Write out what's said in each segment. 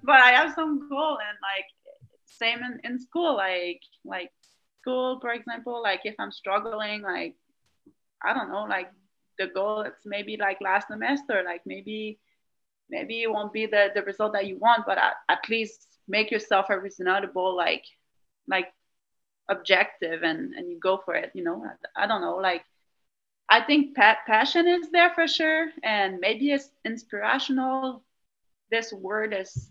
but I have some goal, and like same in school, like school, for example, like if I'm struggling, like I don't know, like the goal is maybe like last semester, like maybe it won't be the result that you want, but at least make yourself a reasonable like objective, and you go for it, you know. I don't know, like I think passion is there for sure, and maybe it's inspirational. This word is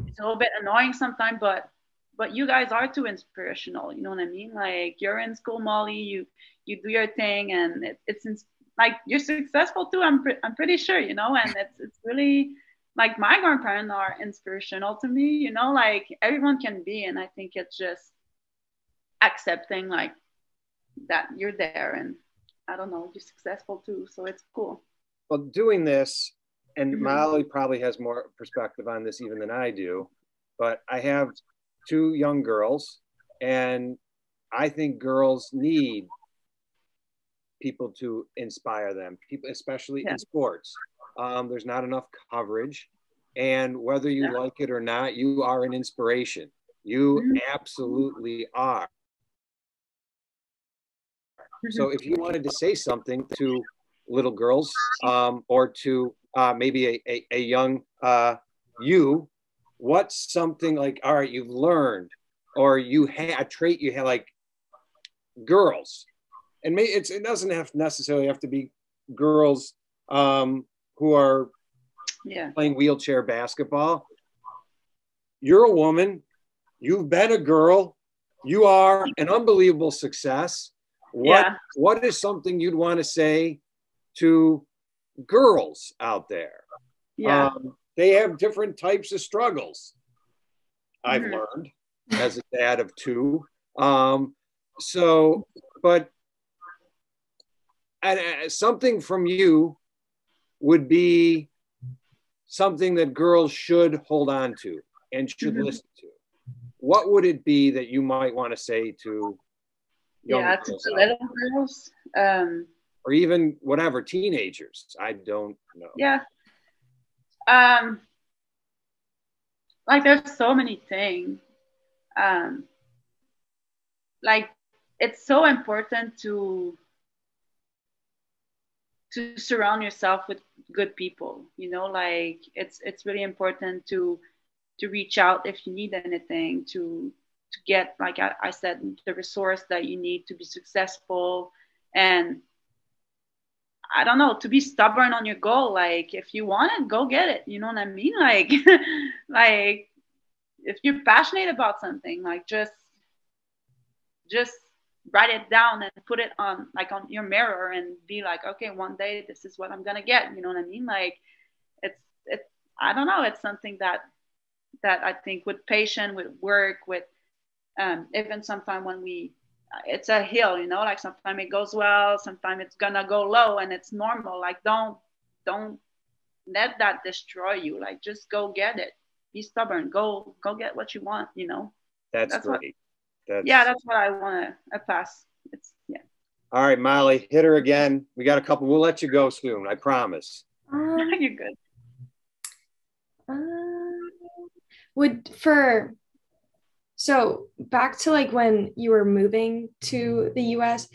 it's a little bit annoying sometimes, but you guys are too inspirational. You know what I mean? Like you're in school, Molly. You do your thing, and like you're successful too. I'm pretty sure. You know, and it's really like my grandparents are inspirational to me. You know, like everyone can be, and I think it's just accepting like that you're there, and I don't know, you're successful too. So it's cool. Well, doing this, and Mm-hmm. Molly probably has more perspective on this even than I do, but I have two young girls, and I think girls need people to inspire them, people, especially Yeah. in sports. There's not enough coverage, and whether you Yeah. like it or not, you are an inspiration. You Mm-hmm. absolutely are. So Mm-hmm. if you wanted to say something to little girls, or to maybe a young you, what's something like, all right, you've learned, or you had a trait you had, like girls, and it doesn't have necessarily have to be girls who are Yeah. playing wheelchair basketball. You're a woman, you've been a girl, you are an unbelievable success. what Yeah. what is something you'd want to say to girls out there? Yeah. They have different types of struggles, I've Mm-hmm. learned as a dad of two. So but something from you would be something that girls should hold on to and should Mm-hmm. listen to. What would it be that you might want to say to young Yeah, to girls the out little girls. or even whatever, teenagers? I don't know. Yeah. Um, like there's so many things. Um, like it's so important to surround yourself with good people. You know, like it's really important to reach out if you need anything, to get, like I said, the resource that you need to be successful, and I don't know, to be stubborn on your goal. Like if you want it, go get it. You know what I mean? Like like if you're passionate about something, like just write it down and put it on like on your mirror and be like, okay, one day this is what I'm gonna get. You know what I mean? Like it's I don't know, it's something that I think with patience, with work, with even sometimes when we it's a hill, you know, like sometimes it goes well, sometimes it's gonna go low, and it's normal. Like don't let that destroy you. Like just go get it. Be stubborn. Go get what you want, you know. That's That's what great. Yeah, That's that's what I want to pass. It's yeah. all right, Molly, hit her again. We got a couple. We'll let you go soon, I promise. Um, You're good. uh, would for so back to like when you were moving to the US,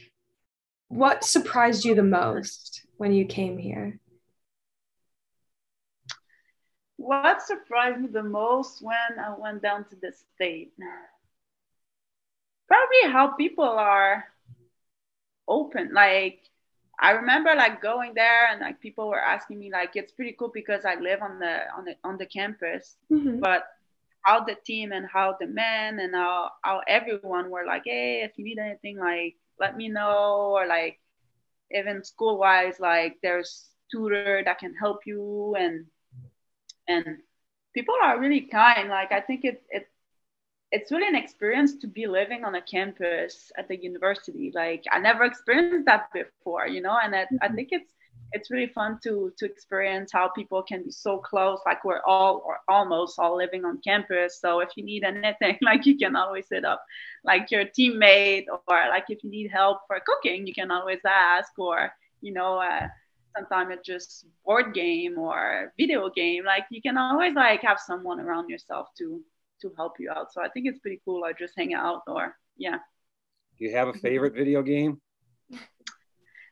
what surprised you the most when you came here? What surprised me the most when I went down to the state? Probably how people are open. Like I remember like going there and like people were asking me like it's pretty cool because I live on the campus, Mhm. but how the team and how the men and how everyone were like, hey, if you need anything, like let me know, or like even school wise, like there's tutor that can help you, and people are really kind. Like I think it's really an experience to be living on a campus at the university. Like I never experienced that before, you know, and I think it's really fun to experience how people can be so close. Like we're all or almost all living on campus. So if you need anything, like you can always hit up like your teammate, or like if you need help for cooking, you can always ask, or you know, sometimes it's just board game or video game. Like you can always like have someone around yourself to help you out. So I think it's pretty cool. Like just hang out or yeah. Do you have a favorite video game?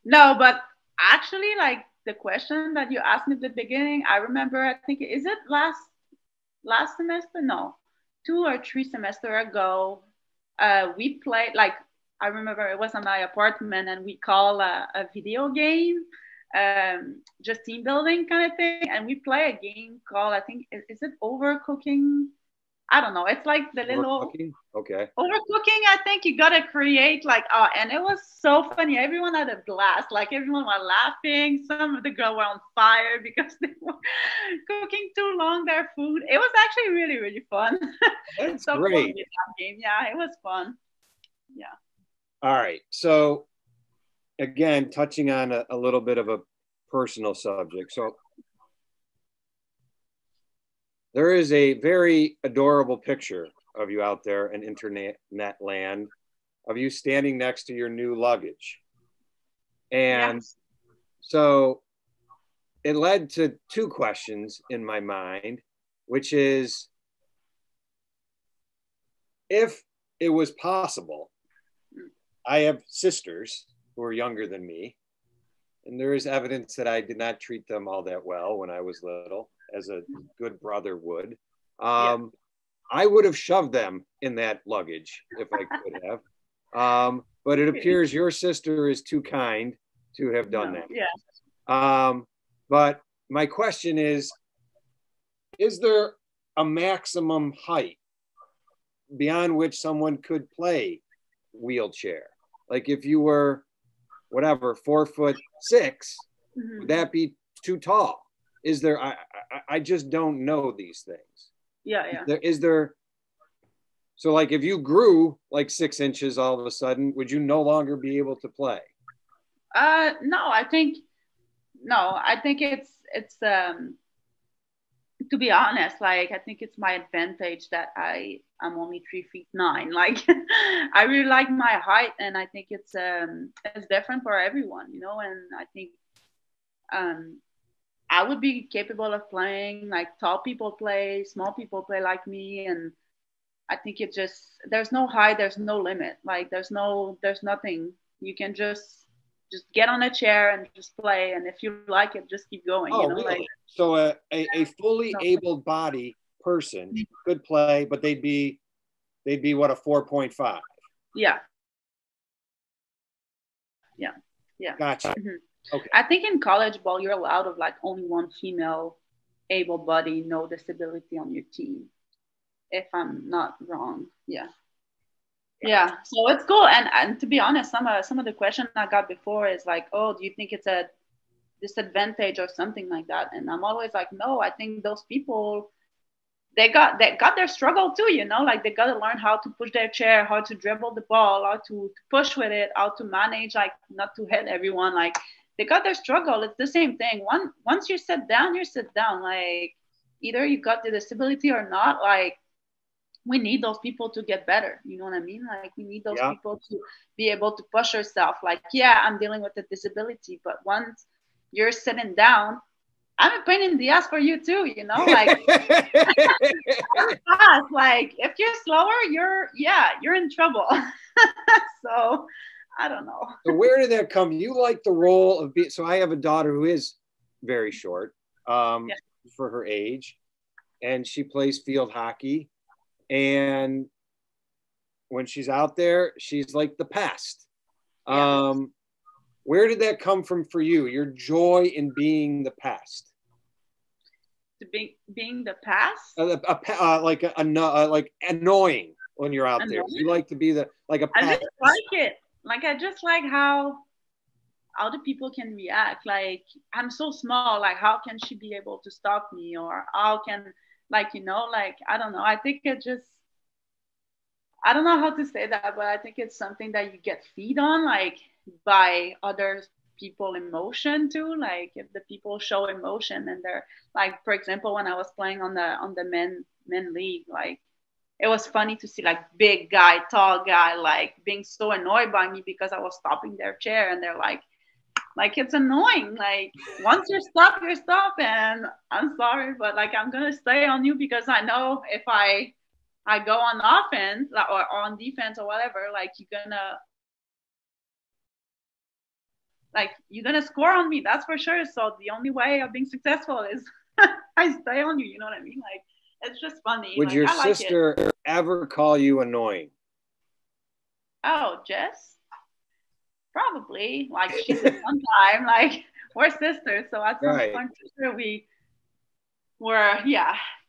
No, but actually, like the question that you asked me at the beginning, I remember. I think is it last semester? No, 2 or 3 semester ago. We played like I remember it was in my apartment, and we call a video game, just team building kind of thing, and we play a game called I think is it Overcooking? I don't know. It's like the little Cooking? Okay. overcooking. I think you gotta create like and it was so funny. Everyone had a blast. Like everyone was laughing. Some of the girls were on fire because they were cooking too long their food. It was actually really really fun. That's So fun great. with that game. Yeah, it was fun. Yeah. All right. So again, touching on a little bit of a personal subject. So there is a very adorable picture of you out there in internet land of you standing next to your new luggage. And Yes. so it led to two questions in my mind, which is if it was possible, I have sisters who are younger than me, and there is evidence that I did not treat them all that well when I was little, as a good brother would. I would have shoved them in that luggage if I could have. But it appears your sister is too kind to have done that. Yeah. But my question is there a maximum height beyond which someone could play wheelchair? Like if you were, whatever, 4'6", would that be too tall? Is there, I just don't know these things. Yeah. Is there, so like if you grew like 6 inches all of a sudden, would you no longer be able to play? No, I think it's to be honest, like I think it's my advantage that I'm only 3'9". Like I really like my height, and I think it's different for everyone, you know. And I think um I would be capable of playing like tall people play, small people play like me, and I think it just there's no height, there's no limit. Like there's nothing. You can just get on a chair and just play, and if you like it, just keep going. Oh, You know, really? like So a fully able-bodied person could play, but they'd be what, a 4.5? yeah. Gotcha. Mhm. Okay. I think in college ball you're allowed of like only one female able body, no disability on your team, if I'm not wrong. Yeah. Yeah, so it's cool. And to be honest, some of the questions I got before is like, oh, do you think it's a disadvantage or something like that? And I'm always like, no, I think those people they got their struggle too, you know, like they got to learn how to push their chair, how to dribble the ball, how to push with it, how to manage like not to hit everyone. Like they got their struggle. It's the same thing. Once you sit down, you sit down. Like either you got the disability or not. Like we need those people to get better. You know what I mean? Like we need those Yeah. people to be able to push yourself. Like, yeah, I'm dealing with a disability, but once you're sitting down, I'm a pain in the ass for you too, you know? Like I'm fast. Like if you're slower, you're in trouble. So I don't know. So where did that come? You like the role of being, so I have a daughter who is very short for her age, and she plays field hockey. And when she's out there, she's like the pest. Where did that come from for you? Your joy in being the pest? To being the past? Like annoying when you're out there. You like to be like a pest. I just like it. Like I just like how other people can react. Like I'm so small. Like how can she be able to stop me? Or how can like you know like I don't know. I think it just I don't know how to say that, but I think it's something that you get feed on, like by other people emotion too. Like if the people show emotion and they're like, for example, when I was playing on the men league, like it was funny to see like big guy, tall guy, like being so annoyed by me because I was stopping their chair, and they're like, Like it's annoying. Like once you're stuck, and I'm sorry, but like I'm gonna stay on you because I know if I go on offense or on defense or whatever, you're gonna score on me. That's for sure. So the only way of being successful is I stay on you. You know what I mean? Like it's just funny. Would like your I like it. sister ever call you annoying? Oh, Jess? Probably. Like she did sometime. Like we're sisters, so at some Right. point for sure we were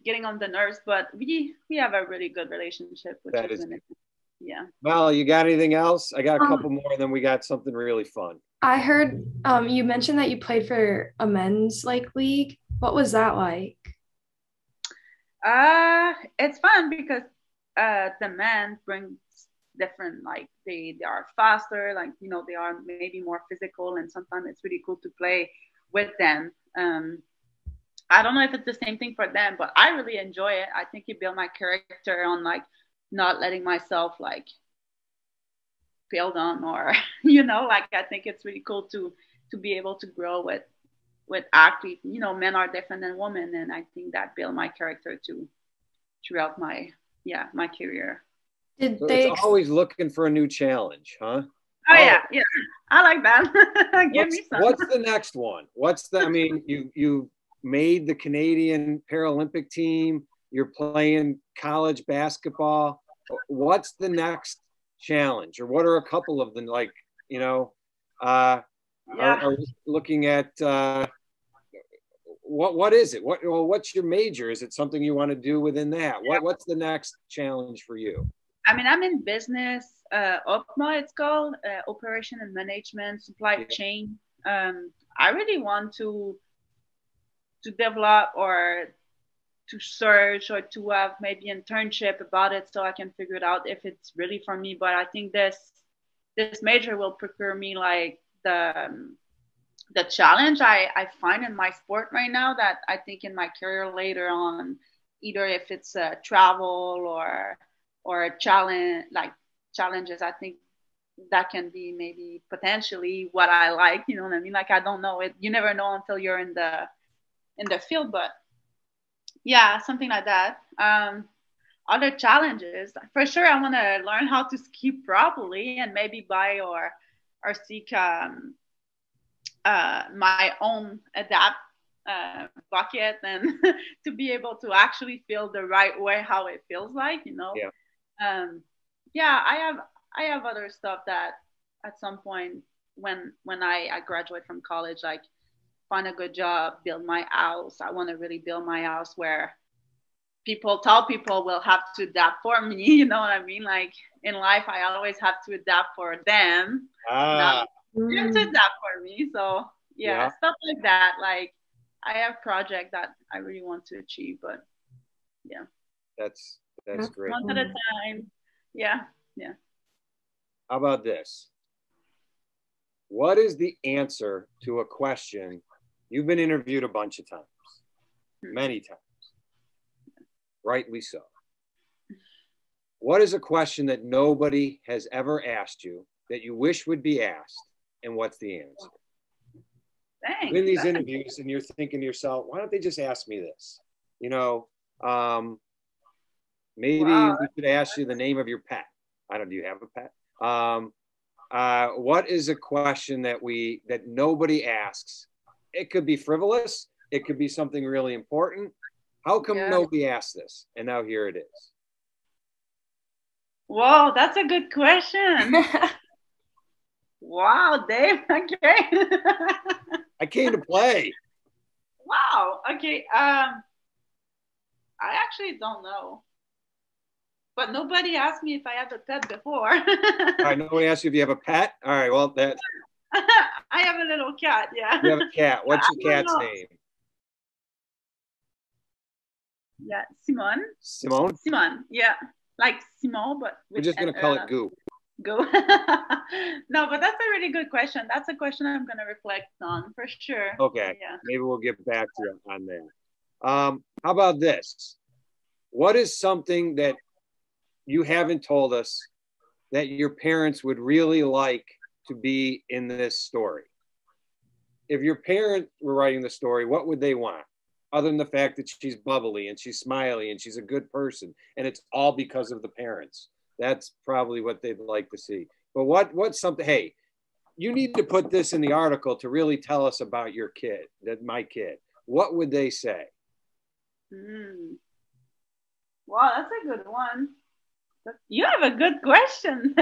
getting on the nerves, but we have a really good relationship, which That has is been yeah. Well, you got anything else? I got a couple more, and then we got something really fun. I heard you mentioned that you played for a men's like league. What was that like? It's fun because the men brings different, like they are faster, like they are maybe more physical, and sometimes it's really cool to play with them. I don't know if it's the same thing for them, but I really enjoy it. I think it built my character on like not letting myself like build on or like I think it's really cool to be able to grow with athletes. Men are different than women, and I think that built my character too throughout my career. Did So they it's always looking for a new challenge, huh? Oh yeah, I like that. Give me some. What's the next one? I mean, you made the Canadian Paralympic team. You're playing college basketball. What's the next challenge, or what are a couple of them? Like, are we looking at what is it? What's your major? Is it something you want to do within that? What's the next challenge for you? I mean, I'm in business. OPMA, it's called Operation and Management Supply Chain. I really want to develop or to search or to have maybe internship about it so I can figure it out if it's really for me. But I think this major will procure me like the challenge I find in my sport right now that I think in my career later on, either if it's travel or a challenge, like challenges, I think that can be maybe potentially what I like. You know what I mean? Like I don't know it. You never know until you're in the field, but yeah, something like that. Other challenges, for sure, I want to learn how to ski properly and maybe buy or seek my own adapt bucket and to be able to actually feel the right way how it feels like. Yeah. Yeah, I have other stuff that at some point when I graduate from college, like find a good job, build my house. I want to really build my house where people will have to adapt for me. You know what I mean? Like in life, I always have to adapt for them. Not them to adapt for me. So yeah, stuff like that. Like I have projects that I really want to achieve, but yeah. That's great. One at a time. Yeah. How about this? What is the answer to a question? You've been interviewed a bunch of times, many times, rightly so. What is a question that nobody has ever asked you that you wish would be asked, and what's the answer? Thanks. In these interviews, and you're thinking to yourself, why don't they just ask me this? Maybe we should ask you the name of your pet. Do you have a pet? What is a question that nobody asks? It could be frivolous. It could be something really important. How come nobody asked this? And now here it is. Whoa, that's a good question. Wow, Dave. Okay. I came to play. Wow. Okay. I actually don't know. But nobody asked me if I have a pet before. All right, nobody asked you if you have a pet? All right, well, that. I have a little cat, yeah. You have a cat. What's your cat's name? Yeah, Simone. Simone? Simone, yeah. Like Simone, but we're just going to call it Goo. Go. No, but that's a really good question. That's a question I'm going to reflect on for sure. Okay, maybe we'll get back to you on that. How about this? What is something that you haven't told us that your parents would really like to be in this story? if your parents were writing the story, what would they want? Other than the fact that she's bubbly and she's smiley and she's a good person, and it's all because of the parents. That's probably what they'd like to see. But what's something, hey, you need to put this in the article to really tell us about your kid, my kid. What would they say? Wow, that's a good one. You have a good question.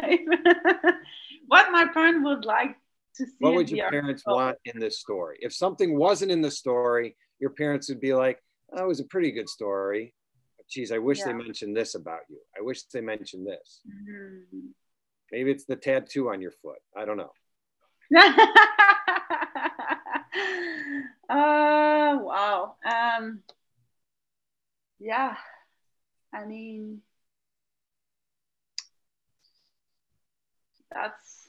What my parents would like to see. What would your parents want in this story? If something wasn't in the story, your parents would be like, oh, it was a pretty good story. Geez, I wish they mentioned this about you. I wish they mentioned this. Maybe it's the tattoo on your foot. I don't know. Wow. Yeah. I mean, that's.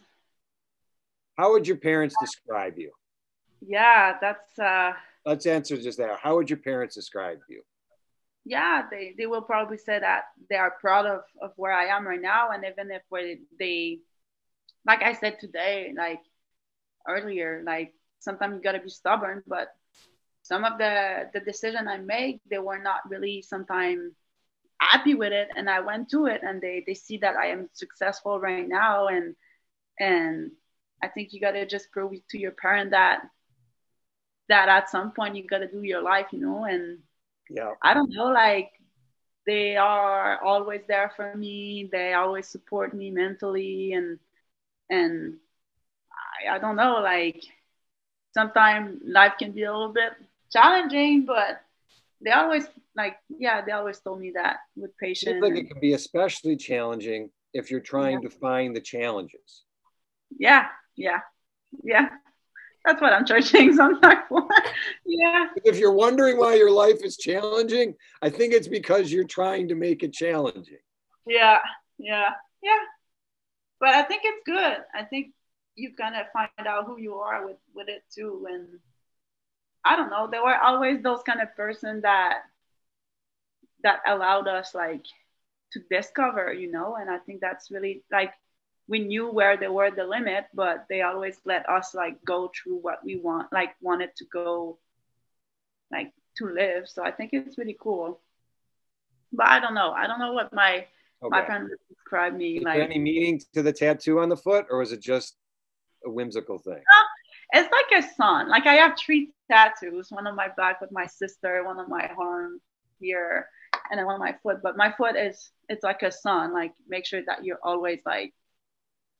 How would your parents describe you? Yeah, that's. Let's answer just that. How would your parents describe you? Yeah, they will probably say that they are proud of where I am right now, and even if they, like I said today, like earlier, like sometimes you gotta be stubborn, but some of the decision I make, they were not really sometimes happy with it, and I went to it, and they see that I am successful right now, and I think you gotta just prove to your parent that at some point you gotta do your life, and yeah, I don't know, like they are always there for me. They always support me mentally, and I don't know, like sometimes life can be a little bit challenging, but they always they always told me that with patience. Seems like it can be especially challenging if you're trying to find the challenges. Yeah. That's what I'm charging sometimes for. Yeah. If you're wondering why your life is challenging, I think it's because you're trying to make it challenging. Yeah. But I think it's good. I think you kind of find out who you are with it too. And I don't know, there were always those kind of person that allowed us like to discover, and I think that's really like we knew where they were the limit, but they always let us like go through what we wanted to go, like to live. So I think it's really cool. But I don't know what my friend would describe me. Is like there any meaning to the tattoo on the foot, or was it just a whimsical thing? It's like a sun. Like I have 3 tattoos, one on my back with my sister, one on my arm here, and then one on my foot. But my foot it's like a sun. Like make sure that you're always like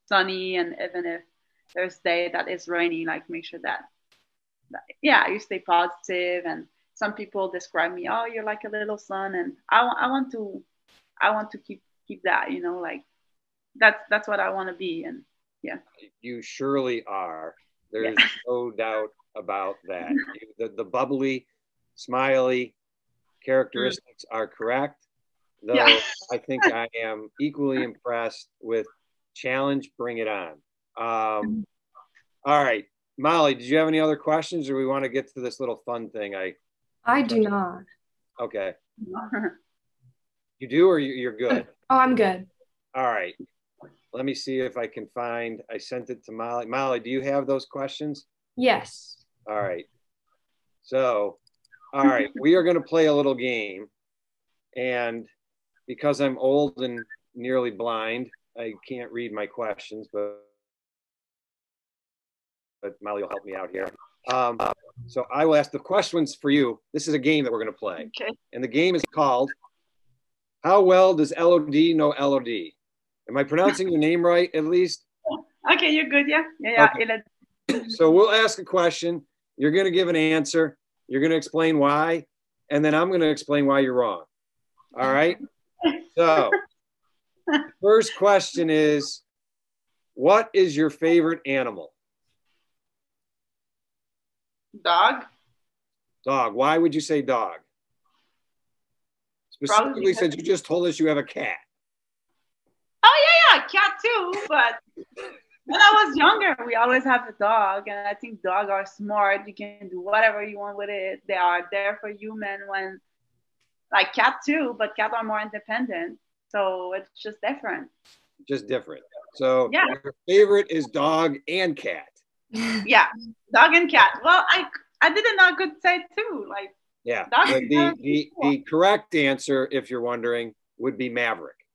sunny, and even if there's day that is rainy, like make sure that you stay positive. And some people describe me, oh, you're like a little sun, and I want to keep that, like that's what I want to be. And yeah, you surely are. There's no doubt about that. The bubbly, smiley characteristics are correct, though I think I am equally impressed with challenge, bring it on. All right, Molly, did you have any other questions, or we want to get to this little fun thing? I do not. Okay. You do, or you're good? Oh, I'm good. All right. Let me see if I can find, I sent it to Molly. Molly, do you have those questions? Yes. All right. So, all right, we are going to play a little game. And because I'm old and nearly blind, I can't read my questions, but Molly will help me out here. So I will ask the questions for you. This is a game that we're going to play. Okay. And the game is called, How Well Does Élodie Know Élodie? Am I pronouncing your name right, at least? Okay, you're good, yeah. Okay. So we'll ask a question. You're going to give an answer. You're going to explain why. And then I'm going to explain why you're wrong. All right? So the first question is, what is your favorite animal? Dog. Dog. Why would you say dog? Specifically, since you just told us you have a cat. Oh, yeah, cat too. But when I was younger, we always have a dog. And I think dogs are smart. You can do whatever you want with it. They are there for human when, like cat too, but cats are more independent. So it's just different. Just different. So your favorite is dog and cat. Yeah, dog and cat. Well, I didn't know I could say two. Like Yeah. dog and cat. The correct answer, if you're wondering, would be Maverick,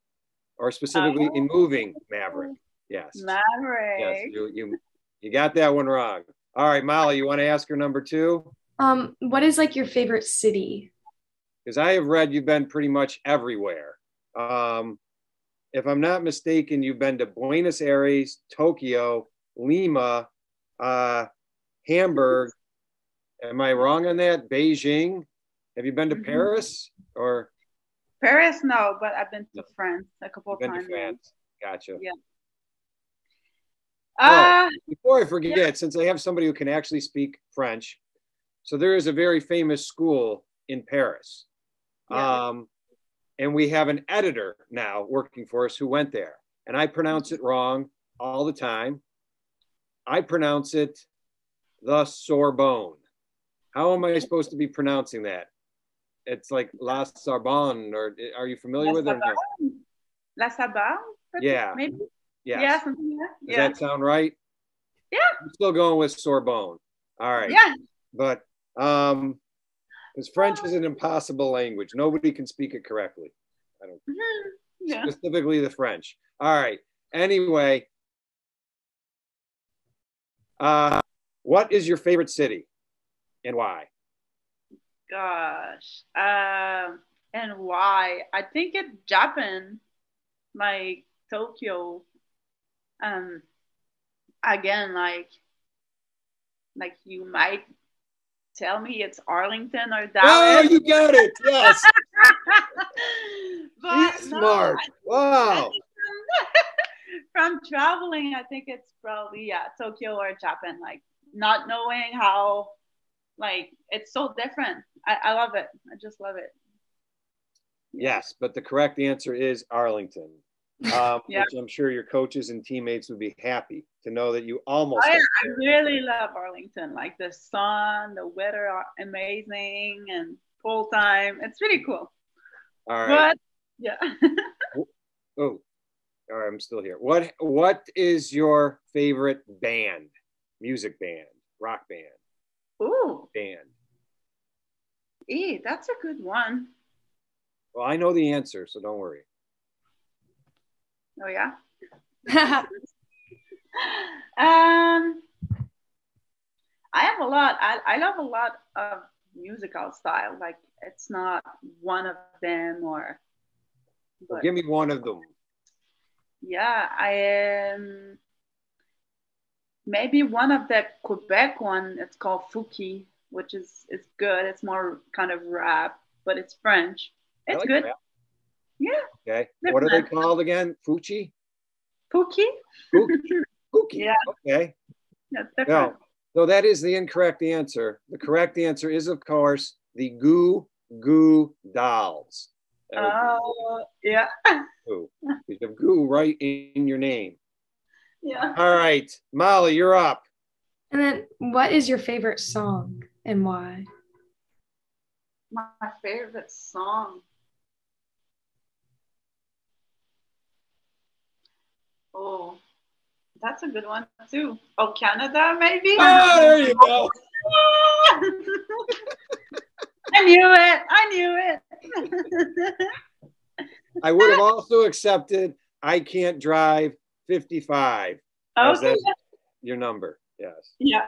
or specifically in Oh, moving Maverick. Yes. Yes. Maverick. You got that one wrong. All right, Molly, you want to ask her number two? What is like your favorite city? Because I have read you've been pretty much everywhere. If I'm not mistaken, you've been to Buenos Aires, Tokyo, Lima, Hamburg. Am I wrong on that? Beijing. Have you been to Paris or? Paris, no, but I've been to France a couple of Been times. to France. Gotcha. Yeah. Before I forget, since I have somebody who can actually speak French, so there is a very famous school in Paris. And we have an editor now working for us who went there. And I pronounce it wrong all the time. I pronounce it the Sorbonne. How am I supposed to be pronouncing that? It's like La Sorbonne, or are you familiar with it? No? La Sabane? Yeah. Maybe? Yes. Yeah, something like that. Does that sound right? Yeah. I'm still going with Sorbonne. All right. Yeah. But because French is an impossible language. Nobody can speak it correctly. I don't specifically the French. All right. Anyway, what is your favorite city and why? Gosh. And why? I think it's Japan, like Tokyo. Again, like you might tell me it's Arlington or Dallas. Oh, you got it. Yes. But she's smart. Wow. From traveling, I think it's probably Tokyo or Japan. Like not knowing how, like it's so different. I love it. I just love it. Yes, but the correct answer is Arlington. Which I'm sure your coaches and teammates would be happy to know that you almost. I really love Arlington. Like the sun, the weather are amazing, and full time. It's really cool. All right. But yeah. Oh, all right. I'm still here. What is your favorite band? Music band, rock band. Ooh. Band. That's a good one. Well, I know the answer, so don't worry. Oh yeah. I have a lot. I love a lot of musical style. Like it's not one of them or. Well, give me one of them. Yeah, I am. Maybe one of the Quebec one. It's called Fouki, which is good. It's more kind of rap, but it's French. It's good. Rap. Yeah. Okay. What are they called again? Fuchi? Fouki? Fouki. Yeah. Okay. That's different. So that is the incorrect answer. The correct answer is, of course, the Goo Goo Dolls. Oh, yeah. You have Goo right in your name. Yeah. All right. Molly, you're up. And then what is your favorite song and why? My favorite song. Oh, that's a good one too. Oh, Canada, maybe? Oh, there you go. I knew it. I would have also accepted I Can't Drive 55. Okay. That's your number. Yes. Yeah.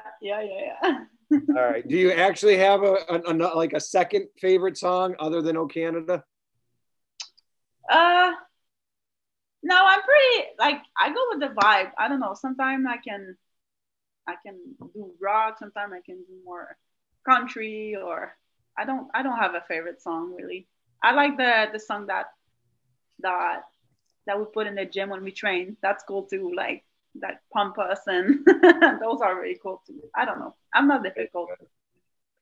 All right. Do you actually have a second favorite song other than "Oh Canada"? No, I'm pretty I go with the vibe. I don't know. Sometimes I can do rock. Sometimes I can do more country. Or I don't have a favorite song really. I like the song that we put in the gym when we train. That's cool too. Like that pump us, and those are really cool too. I don't know. I'm not difficult.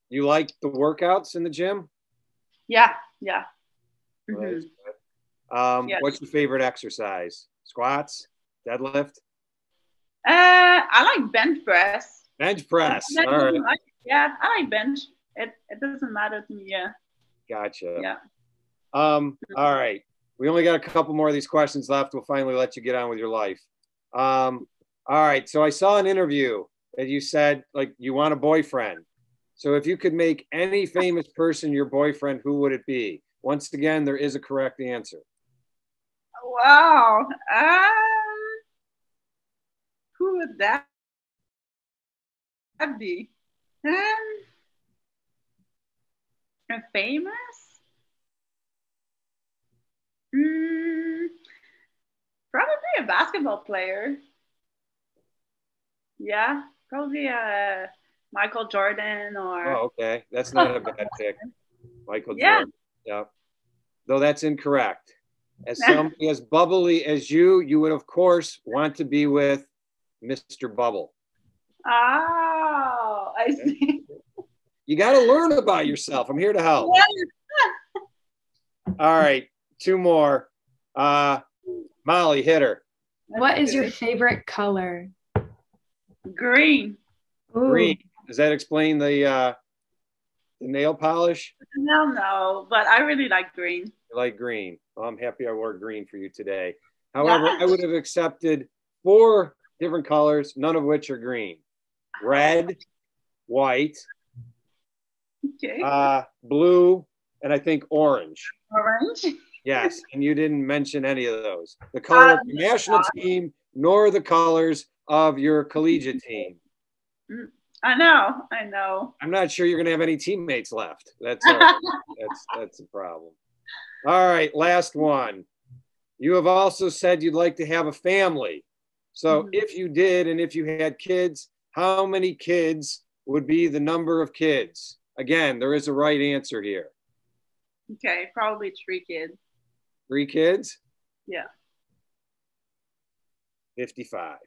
You like the workouts in the gym? Yeah. Mm-hmm. Yes. What's your favorite exercise? Squats? Deadlift? I like bench press. Bench press. All right. I like bench. It doesn't matter to me. Yeah. Gotcha. Yeah. All right. We only got a couple more of these questions left. We'll finally let you get on with your life. All right. So I saw an interview And you said like you want a boyfriend. So if you could make any famous person your boyfriend, who would it be? Once again, there is a correct answer. Wow. Who would that be? A famous? Mm, probably a basketball player. Yeah, probably Michael Jordan or. Oh, okay. That's not a bad pick. Michael Yeah. Jordan. Yeah. Though that's incorrect. As somebody as bubbly as you would, of course, want to be with Mr. Bubble. Oh, I see. You got to learn about yourself. I'm here to help. Yeah. All right. Two more. Molly, hit her. What is your favorite color? Green? Ooh. Green. Does that explain the nail polish? No, but I really like green. You like green. Well, I'm happy I wore green for you today. However, I would have accepted 4 different colors, none of which are green. Red, white, Okay. blue, and I think orange. Orange? Yes, and you didn't mention any of those. The color of your national team, nor the colors of your collegiate team. I know. I'm not sure you're going to have any teammates left. That's that's a problem. All right, last one. You have also said you'd like to have a family. So if you did, and if you had kids, how many kids would be the number of kids? Again, there is a right answer here. Okay, probably 3 kids. 3 kids? Yeah. 55.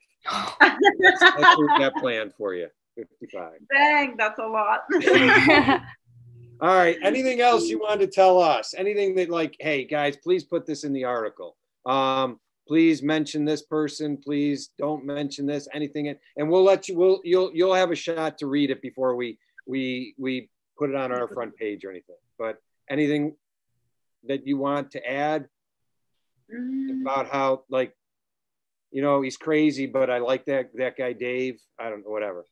That's what we got planned for you. 55. Dang, that's a lot. All right. Anything else you wanted to tell us? Anything that like, hey guys, please put this in the article. Please mention this person. Please don't mention this. Anything, and we'll let you. You'll have a shot to read it before we put it on our front page or anything. But anything that you want to add about how, like, you know, he's crazy, but I like that guy Dave. I don't know, whatever.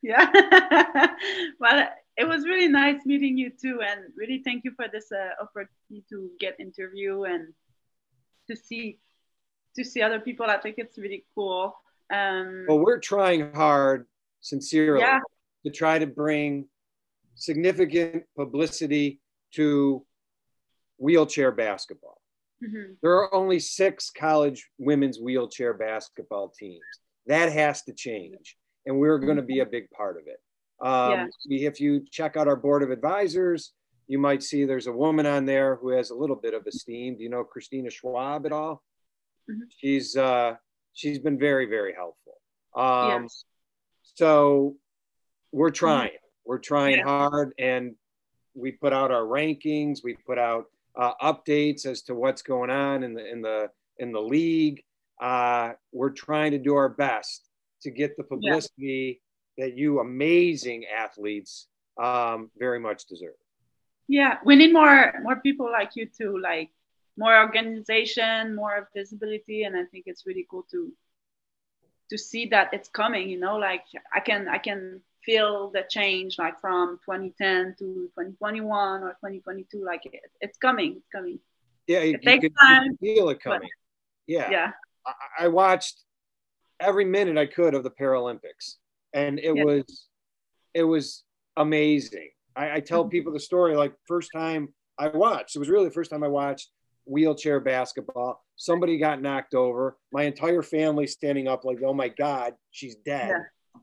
Yeah. Well, it was really nice meeting you too, and really thank you for this opportunity to get interview and to see other people. I think it's really cool. Well, we're trying hard, sincerely, to try to bring significant publicity to wheelchair basketball. There are only 6 college women's wheelchair basketball teams. That has to change, and we're going to be a big part of it. If you check out our board of advisors, you might see there's a woman on there who has a little bit of esteem. Do you know Christina Schwab at all? She's been very, very helpful. So we're trying. We're trying hard, and we put out our rankings. We put out updates as to what's going on in the league. We're trying to do our best to get the publicity that you amazing athletes very much deserve. Yeah, we need more people like you too, like more organization, more visibility, and I think it's really cool to see that it's coming. You know, like I can feel the change, like from 2010 to 2021 or 2022. Like it's coming. It's coming. Yeah, it takes time. You can feel it coming. Yeah. I watched every minute I could of the Paralympics, and it was amazing. I tell people the story, like first time I watched, it was really the first time I watched wheelchair basketball. Somebody got knocked over. My entire family standing up like, oh my God, she's dead.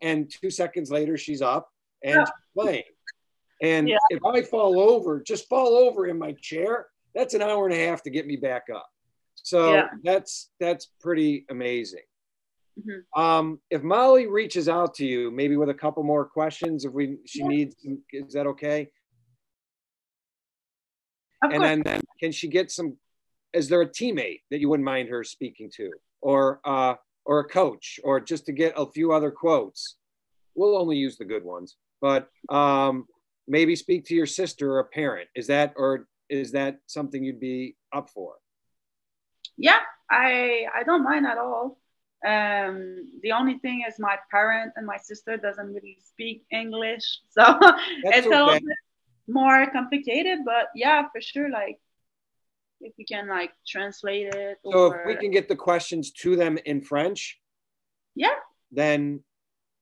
And 2 seconds later, she's up and playing. And if I just fall over in my chair, that's an hour and a half to get me back up. So that's pretty amazing. If Molly reaches out to you, maybe with a couple more questions, she needs, is that okay? And then can she get some? Is there a teammate that you wouldn't mind her speaking to, or a coach, or just to get a few other quotes? We'll only use the good ones, but maybe speak to your sister or a parent. Is that something you'd be up for? Yeah, I don't mind at all. The only thing is my parent and my sister doesn't really speak English, so That's it's a little okay. bit more complicated. But yeah, for sure, like if we can like translate it So if we or can get the questions to them in French, yeah. then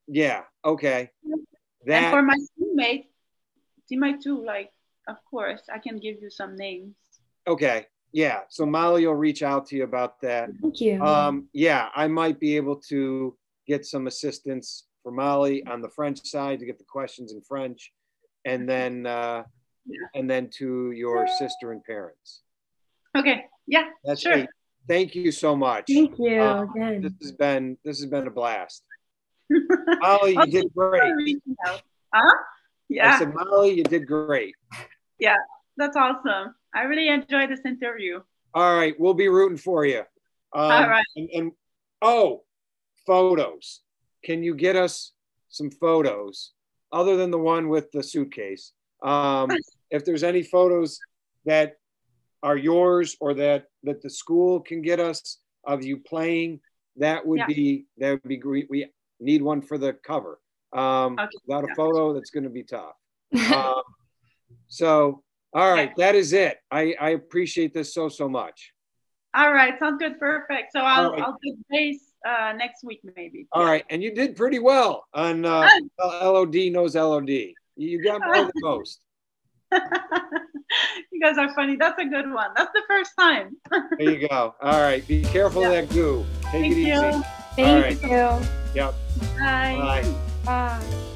yeah, okay. And That for my teammate too, like of course I can give you some names. okay. Yeah. So Molly will reach out to you about that. Thank you. Yeah, I might be able to get some assistance for Molly on the French side to get the questions in French, and then Yeah. to your sister and parents. Okay. Yeah. That's Sure. hey, thank you so much. Thank you This again. has been a blast. Molly, Oh, you did thank you great. for reaching out. Huh? I Yeah. said, Molly, you did great. Yeah. That's awesome. I really enjoyed this interview. All right, we'll be rooting for you. All right. And oh, photos. Can you get us some photos other than the one with the suitcase? If there's any photos that are yours or that the school can get us of you playing, that would Yeah. be great. We need one for the cover. Okay. Without a Yeah. photo, that's going to be tough. So, all right, Yeah. that is it. I appreciate this so much. All right. Sounds good. Perfect. So All right. I'll do base next week maybe. All right, and you did pretty well on LOD knows LOD. You got more than most. You guys are funny. That's a good one. That's the first time. There you go. All right, be careful Yeah. of that goo. Take Thank it easy. you. Thank you. Yep. Bye. Bye. Bye.